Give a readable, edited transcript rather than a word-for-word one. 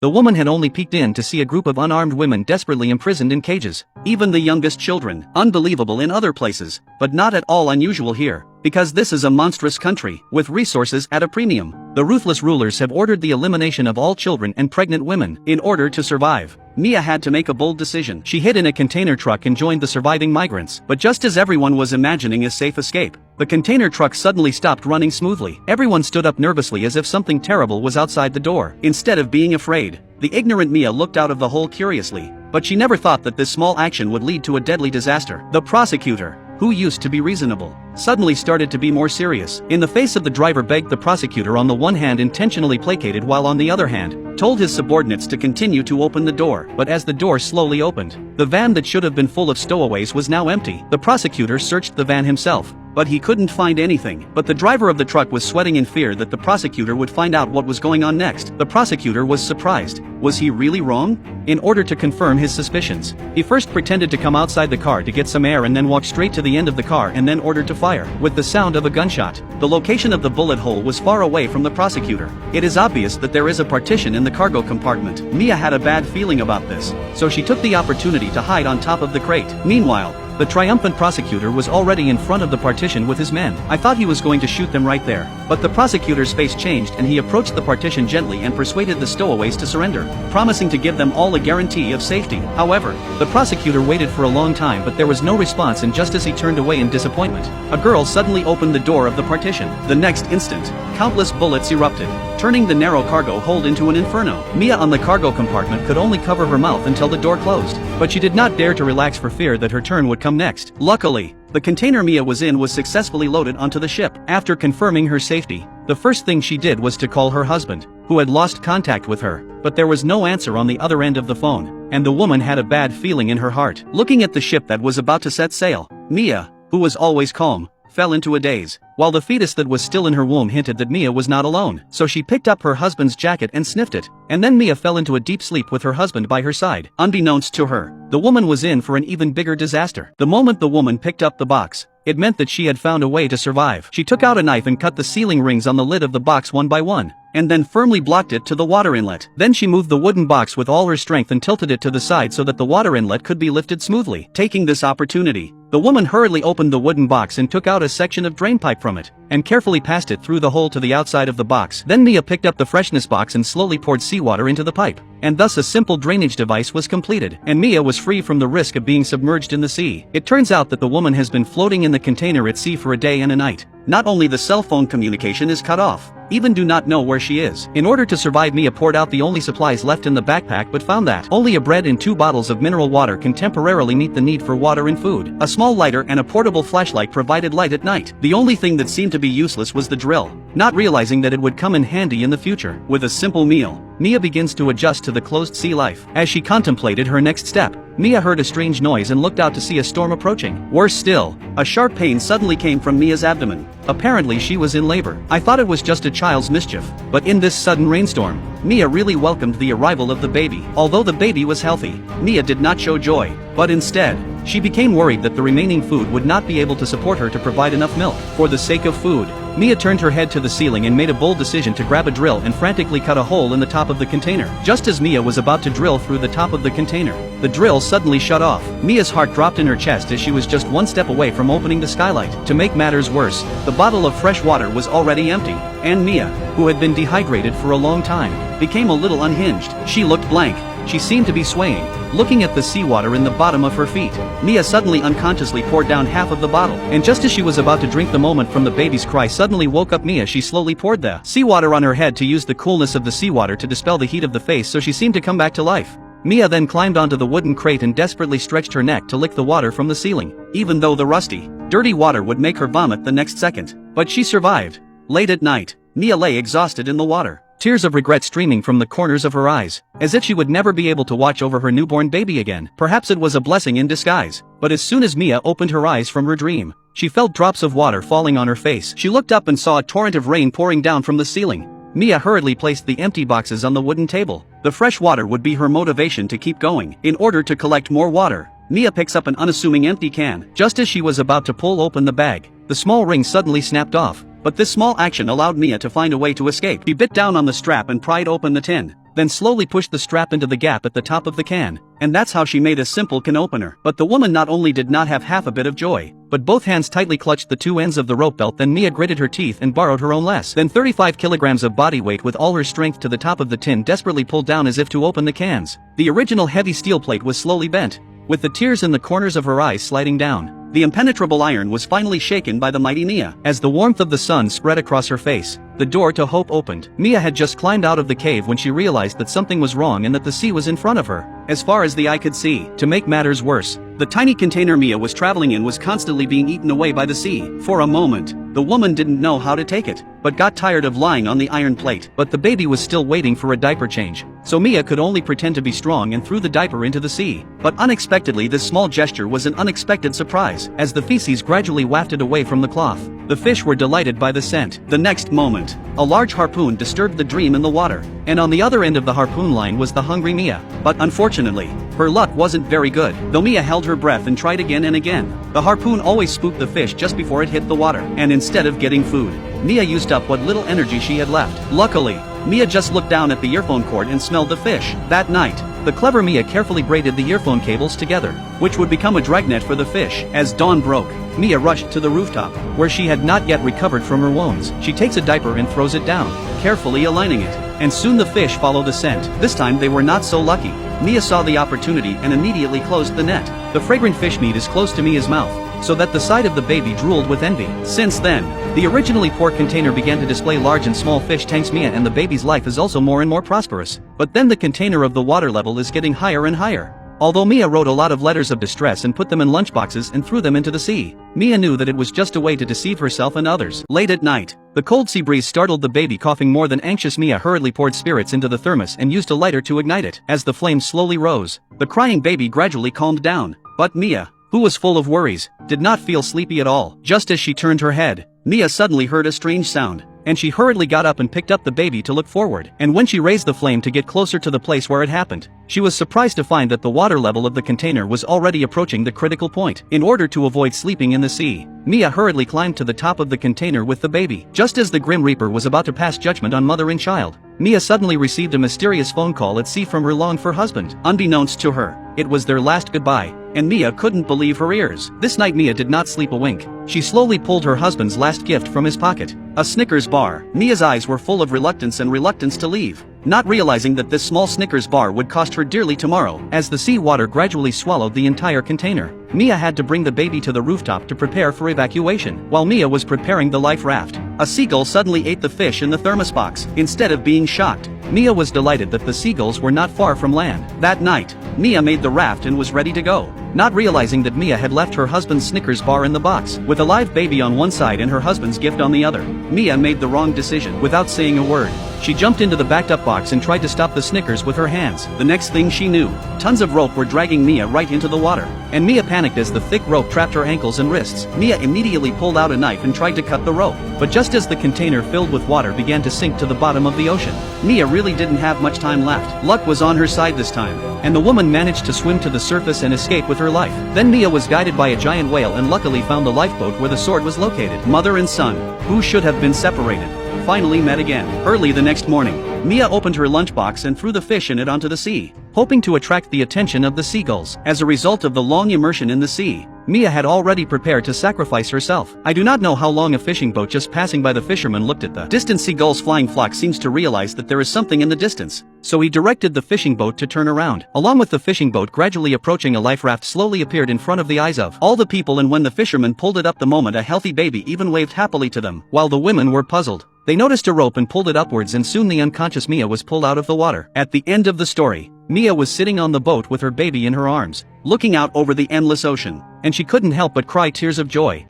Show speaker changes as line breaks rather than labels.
The woman had only peeked in to see a group of unarmed women desperately imprisoned in cages. Even the youngest children. Unbelievable in other places, but not at all unusual here. Because this is a monstrous country, with resources at a premium. The ruthless rulers have ordered the elimination of all children and pregnant women. In order to survive, Mia had to make a bold decision. She hid in a container truck and joined the surviving migrants. But just as everyone was imagining a safe escape, the container truck suddenly stopped running smoothly. Everyone stood up nervously as if something terrible was outside the door. Instead of being afraid, the ignorant Mia looked out of the hole curiously. But she never thought that this small action would lead to a deadly disaster. The prosecutor, who used to be reasonable, suddenly started to be more serious. In the face of the driver begged the prosecutor, on the one hand intentionally placated while on the other hand, told his subordinates to continue to open the door. But as the door slowly opened, the van that should have been full of stowaways was now empty. The prosecutor searched the van himself, but he couldn't find anything. But the driver of the truck was sweating in fear that the prosecutor would find out what was going on next. The prosecutor was surprised. Was he really wrong? In order to confirm his suspicions, he first pretended to come outside the car to get some air and then walked straight to the end of the car and then ordered to fire. With the sound of a gunshot, the location of the bullet hole was far away from the prosecutor. It is obvious that there is a partition in the cargo compartment. Mia had a bad feeling about this, so she took the opportunity to hide on top of the crate. Meanwhile, the triumphant prosecutor was already in front of the partition with his men. I thought he was going to shoot them right there, but the prosecutor's face changed and he approached the partition gently and persuaded the stowaways to surrender, promising to give them all a guarantee of safety. However, the prosecutor waited for a long time, but there was no response, and just as he turned away in disappointment, a girl suddenly opened the door of the partition. The next instant, countless bullets erupted, turning the narrow cargo hold into an inferno. Mia on the cargo compartment could only cover her mouth until the door closed, but she did not dare to relax for fear that her turn would come next. Luckily, the container Mia was in was successfully loaded onto the ship. After confirming her safety, the first thing she did was to call her husband, who had lost contact with her, but there was no answer on the other end of the phone, and the woman had a bad feeling in her heart. Looking at the ship that was about to set sail, Mia, who was always calm, fell into a daze, while the fetus that was still in her womb hinted that Mia was not alone. So she picked up her husband's jacket and sniffed it, and then Mia fell into a deep sleep with her husband by her side. Unbeknownst to her, the woman was in for an even bigger disaster. The moment the woman picked up the box, it meant that she had found a way to survive. She took out a knife and cut the sealing rings on the lid of the box one by one, and then firmly blocked it to the water inlet. Then she moved the wooden box with all her strength and tilted it to the side so that the water inlet could be lifted smoothly. Taking this opportunity, the woman hurriedly opened the wooden box and took out a section of drain pipe from it, and carefully passed it through the hole to the outside of the box. Then Mia picked up the freshness box and slowly poured seawater into the pipe, and thus a simple drainage device was completed, and Mia was free from the risk of being submerged in the sea. It turns out that the woman has been floating in the container at sea for a day and a night. Not only the cell phone communication is cut off, even do not know where she is. In order to survive, Mia poured out the only supplies left in the backpack, but found that only a bread and 2 bottles of mineral water can temporarily meet the need for water and food. A small lighter and a portable flashlight provided light at night. The only thing that seemed to be useless was the drill, not realizing that it would come in handy in the future. With a simple meal, Mia begins to adjust to the closed sea life. As she contemplated her next step, Mia heard a strange noise and looked out to see a storm approaching. Worse still, a sharp pain suddenly came from Mia's abdomen. Apparently she was in labor. I thought it was just a child's mischief, but in this sudden rainstorm, Mia really welcomed the arrival of the baby. Although the baby was healthy, Mia did not show joy, but instead, she became worried that the remaining food would not be able to support her to provide enough milk. For the sake of food, Mia turned her head to the ceiling and made a bold decision to grab a drill and frantically cut a hole in the top of the container. Just as Mia was about to drill through the top of the container, the drill suddenly shut off. Mia's heart dropped in her chest as she was just one step away from opening the skylight. To make matters worse, the bottle of fresh water was already empty, and Mia, who had been dehydrated for a long time, became a little unhinged. She looked blank. She seemed to be swaying, looking at the seawater in the bottom of her feet. Mia suddenly unconsciously poured down half of the bottle, and just as she was about to drink, the moment from the baby's cry suddenly woke up Mia. She slowly poured the seawater on her head to use the coolness of the seawater to dispel the heat of the face, so she seemed to come back to life. Mia then climbed onto the wooden crate and desperately stretched her neck to lick the water from the ceiling, even though the rusty, dirty water would make her vomit the next second. But she survived. Late at night, Mia lay exhausted in the water, tears of regret streaming from the corners of her eyes, as if she would never be able to watch over her newborn baby again. Perhaps it was a blessing in disguise, but as soon as Mia opened her eyes from her dream, she felt drops of water falling on her face. She looked up and saw a torrent of rain pouring down from the ceiling. Mia hurriedly placed the empty boxes on the wooden table. The fresh water would be her motivation to keep going. In order to collect more water, Mia picks up an unassuming empty can. Just as she was about to pull open the bag, the small ring suddenly snapped off. But this small action allowed Mia to find a way to escape. She bit down on the strap and pried open the tin. then slowly pushed the strap into the gap at the top of the can. And that's how she made a simple can opener. But the woman not only did not have half a bit of joy, but both hands tightly clutched the two ends of the rope belt. Then Mia gritted her teeth and borrowed her own less than 35 kilograms of body weight with all her strength to the top of the tin, desperately pulled down as if to open the cans. The original heavy steel plate was slowly bent, with the tears in the corners of her eyes sliding down. The impenetrable iron was finally shaken by the mighty Mia. As the warmth of the sun spread across her face, the door to hope opened. Mia had just climbed out of the cave when she realized that something was wrong and that the sea was in front of her, as far as the eye could see. To make matters worse, the tiny container Mia was traveling in was constantly being eaten away by the sea. For a moment, the woman didn't know how to take it, but got tired of lying on the iron plate. But the baby was still waiting for a diaper change, so Mia could only pretend to be strong and threw the diaper into the sea. But unexpectedly, this small gesture was an unexpected surprise. As the feces gradually wafted away from the cloth, the fish were delighted by the scent. The next moment, a large harpoon disturbed the dream in the water, and on the other end of the harpoon line was the hungry Mia. But unfortunately, her luck wasn't very good. Though Mia held her breath and tried again and again, the harpoon always spooked the fish just before it hit the water, and instead of getting food, Mia used up what little energy she had left. Luckily, Mia just looked down at the earphone cord and smelled the fish. That night, the clever Mia carefully braided the earphone cables together, which would become a dragnet for the fish. As dawn broke, Mia rushed to the rooftop, where she had not yet recovered from her wounds. She takes a diaper and throws it down, carefully aligning it, and soon the fish follow the scent. This time they were not so lucky. Mia saw the opportunity and immediately closed the net. The fragrant fish meat is close to Mia's mouth, so that the side of the baby drooled with envy. Since then, the originally poor container began to display large and small fish tanks. Mia and the baby's life is also more and more prosperous. But then the container of the water level is getting higher and higher. Although Mia wrote a lot of letters of distress and put them in lunchboxes and threw them into the sea, Mia knew that it was just a way to deceive herself and others. Late at night, the cold sea breeze startled the baby. Coughing more than anxious, Mia hurriedly poured spirits into the thermos and used a lighter to ignite it. As the flames slowly rose, the crying baby gradually calmed down. But Mia, who was full of worries, did not feel sleepy at all. Just as she turned her head, Mia suddenly heard a strange sound, and she hurriedly got up and picked up the baby to look forward. And when she raised the flame to get closer to the place where it happened, she was surprised to find that the water level of the container was already approaching the critical point. In order to avoid sleeping in the sea, Mia hurriedly climbed to the top of the container with the baby. Just as the Grim Reaper was about to pass judgment on mother and child, Mia suddenly received a mysterious phone call at sea from her longed-for husband. Unbeknownst to her, it was their last goodbye, and Mia couldn't believe her ears. This night Mia did not sleep a wink. She slowly pulled her husband's last gift from his pocket, a Snickers bar. Mia's eyes were full of reluctance to leave, not realizing that this small Snickers bar would cost her dearly tomorrow. As the sea water gradually swallowed the entire container, Mia had to bring the baby to the rooftop to prepare for evacuation. While Mia was preparing the life raft, a seagull suddenly ate the fish in the thermos box. Instead of being shocked, Mia was delighted that the seagulls were not far from land. That night, Mia made the raft and was ready to go, not realizing that Mia had left her husband's Snickers bar in the box. With a live baby on one side and her husband's gift on the other, Mia made the wrong decision. Without saying a word, she jumped into the backed-up box and tried to stop the Snickers with her hands. The next thing she knew, tons of rope were dragging Mia right into the water, and Mia panicked as the thick rope trapped her ankles and wrists. Mia immediately pulled out a knife and tried to cut the rope, but just as the container filled with water began to sink to the bottom of the ocean, Mia really didn't have much time left. Luck was on her side this time, and the woman managed to swim to the surface and escape with her life. Then Mia was guided by a giant whale and luckily found the lifeboat where the sword was located. Mother and son, who should have been separated, finally met again. Early the next morning, Mia opened her lunchbox and threw the fish in it onto the sea, hoping to attract the attention of the seagulls. As a result of the long immersion in the sea, Mia had already prepared to sacrifice herself. I do not know how long a fishing boat just passing by the fisherman looked at the distant seagulls' flying flock seems to realize that there is something in the distance, so he directed the fishing boat to turn around. Along with the fishing boat gradually approaching, a life raft slowly appeared in front of the eyes of all the people, and when the fisherman pulled it up, the moment a healthy baby even waved happily to them. While the women were puzzled, they noticed a rope and pulled it upwards, and soon the unconscious Mia was pulled out of the water. At the end of the story, Mia was sitting on the boat with her baby in her arms, looking out over the endless ocean, and she couldn't help but cry tears of joy.